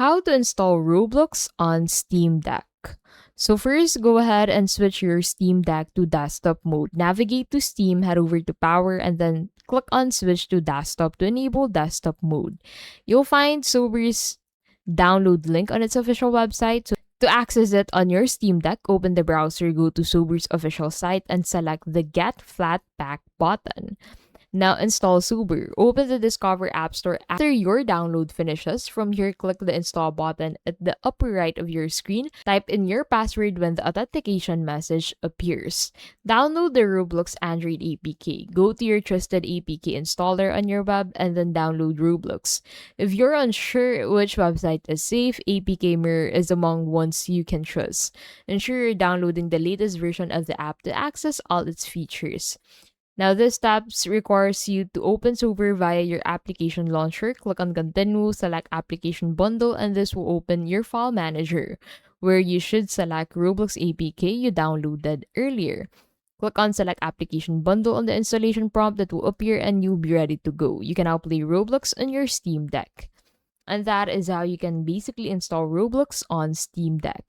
How to install Roblox on Steam Deck. So first, go ahead and switch your Steam Deck to desktop mode. Navigate to Steam, head over to Power, and then click on Switch to Desktop to enable desktop mode. You'll find Sober's download link on its official website. So to access it on your Steam Deck, open the browser, go to Sober's official site, and select the Get Flat Pack button. Now install Subaru. Open the Discover App Store after your download finishes. From here, click the install button at the upper right of your screen. Type in your password when the authentication message appears. Download the Roblox Android APK. Go to your trusted APK installer on your web and then download Roblox. If you're unsure which website is safe, APK Mirror is among ones you can trust. Ensure you're downloading the latest version of the app to access all its features. Now, this tab requires you to open Super via your application launcher. Click on Continue, select Application Bundle, and this will open your file manager, where you should select Roblox APK you downloaded earlier. Click on Select Application Bundle on the installation prompt that will appear and you'll be ready to go. You can now play Roblox on your Steam Deck. And that is how you can basically install Roblox on Steam Deck.